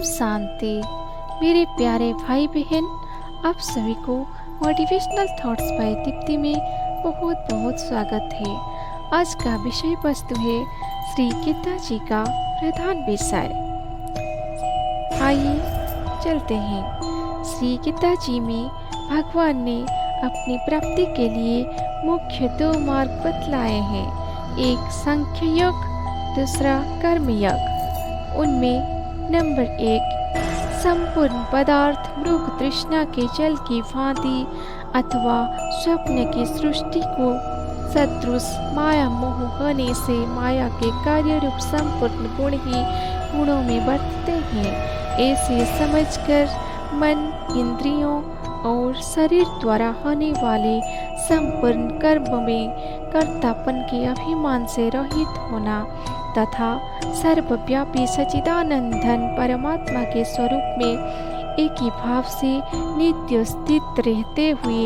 शांति। मेरे प्यारे भाई बहन, आप सभी को मोटिवेशनल थॉट्स बाय दीप्ति में बहुत बहुत स्वागत है। आज का विषय वस्तु है श्री गीता जी का प्रधान विषय। आइए चलते हैं। श्री गीता जी में भगवान ने अपनी प्राप्ति के लिए मुख्य दो मार्ग बतलाए हैं, एक सांख्य योग, दूसरा कर्म योग। उनमें नंबर 1, संपूर्ण पदार्थ मृग तृष्णा के जल की भांति अथवा स्वप्न की सृष्टि को सदृश माया मोह होने से माया के कार्य रूप संपूर्ण गुण ही गुणों में बरतते हैं। ऐसे समझकर मन, इंद्रियों और शरीर द्वारा होने वाले संपूर्ण कर्म में कर्तापन के अभिमान से रहित होना तथा सर्वव्यापी सच्चिदानंदन परमात्मा के स्वरूप में एक ही भाव से नित्य स्थित रहते हुए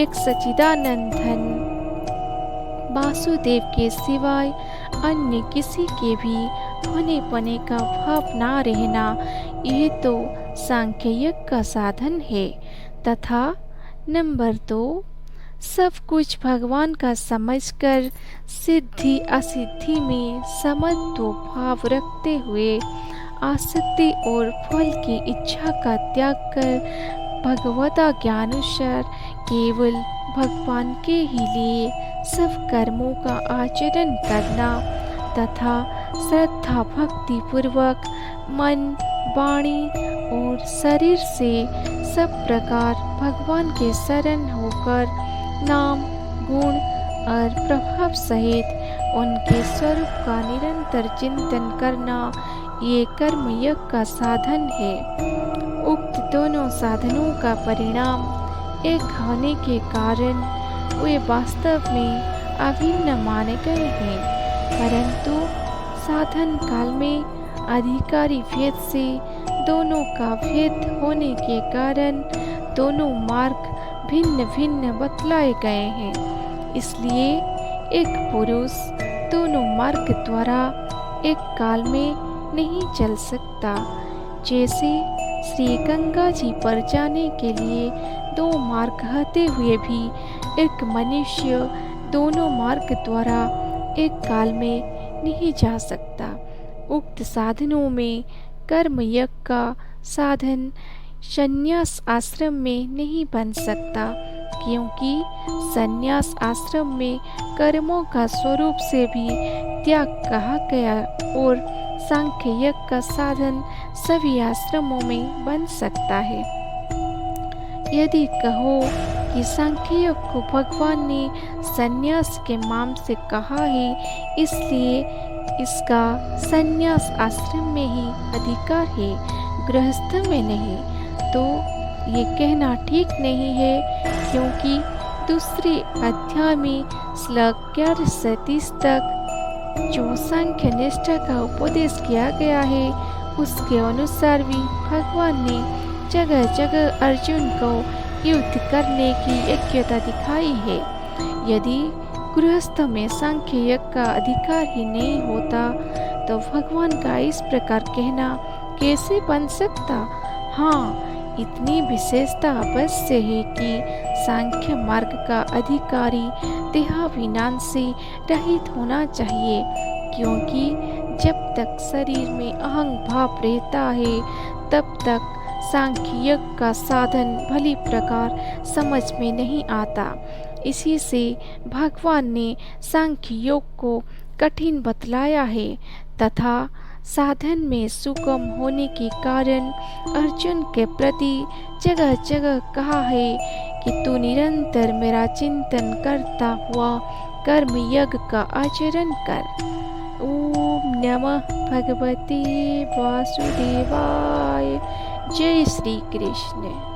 एक सच्चिदानंदन वासुदेव के सिवाय अन्य किसी के भी होने पने का भाव ना रहना, यह तो सांख्य योग का साधन है। तथा नंबर 2, सब कुछ भगवान का समझकर सिद्धि असिद्धि में समत्व भाव रखते हुए आसक्ति और फल की इच्छा का त्याग कर भगवता ज्ञानुसार केवल भगवान के ही लिए सब कर्मों का आचरण करना तथा श्रद्धा भक्ति पूर्वक मन, वाणी और शरीर से सब प्रकार भगवान के शरण होकर नाम, गुण और प्रभाव सहित उनके स्वरूप का निरंतर चिंतन करना, ये कर्म योग का साधन है। उक्त दोनों साधनों का परिणाम एक होने के कारण वे वास्तव में अभिन्न माने गए हैं, परंतु साधन काल में अधिकारी भेद से दोनों का भेद होने के कारण दोनों मार्ग भिन्न भिन्न बतलाए गए हैं। इसलिए एक पुरुष दोनों मार्ग द्वारा एक काल में नहीं चल सकता। जैसे श्री गंगा जी पर जाने के लिए 2 मार्ग होते हुए भी एक मनुष्य दोनों मार्ग द्वारा एक काल में नहीं जा सकता। उक्त साधनों में कर्म योग का साधन संन्यास आश्रम में नहीं बन सकता, क्योंकि संन्यास आश्रम में कर्मों का स्वरूप से भी त्याग कहा गया और सांख्य योग का साधन सभी आश्रमों में बन सकता है। यदि कहो कि सांख्य योग को भगवान ने संन्यास के नाम से कहा है, इसलिए इसका संन्यास आश्रम में ही अधिकार है, गृहस्थ में नहीं, तो ये कहना ठीक नहीं है, क्योंकि दूसरे अध्याय में श्लोक 11 से 30 तक जो सांख्य निष्ठा का उपदेश किया गया है, उसके अनुसार भी भगवान ने जगह जगह अर्जुन को युद्ध करने की योग्यता दिखाई है। यदि गृहस्थ में सांख्य योग का अधिकार ही नहीं होता तो भगवान का इस प्रकार कहना कैसे बन सकता। हाँ, इतनी विशेषता अवश्य है कि सांख्य मार्ग का अधिकारी देहाभिमान से रहित होना चाहिए, क्योंकि जब तक शरीर में अहं भाव रहता है तब तक सांख्य योग का साधन भली प्रकार समझ में नहीं आता। इसी से भगवान ने सांख्य योग को कठिन बतलाया है तथा साधन में सुगम होने के कारण अर्जुन के प्रति जगह जगह कहा है कि तू निरंतर मेरा चिंतन करता हुआ कर्म योग का आचरण कर। ओम नमः भगवते वासुदेवाय। जय श्री कृष्ण।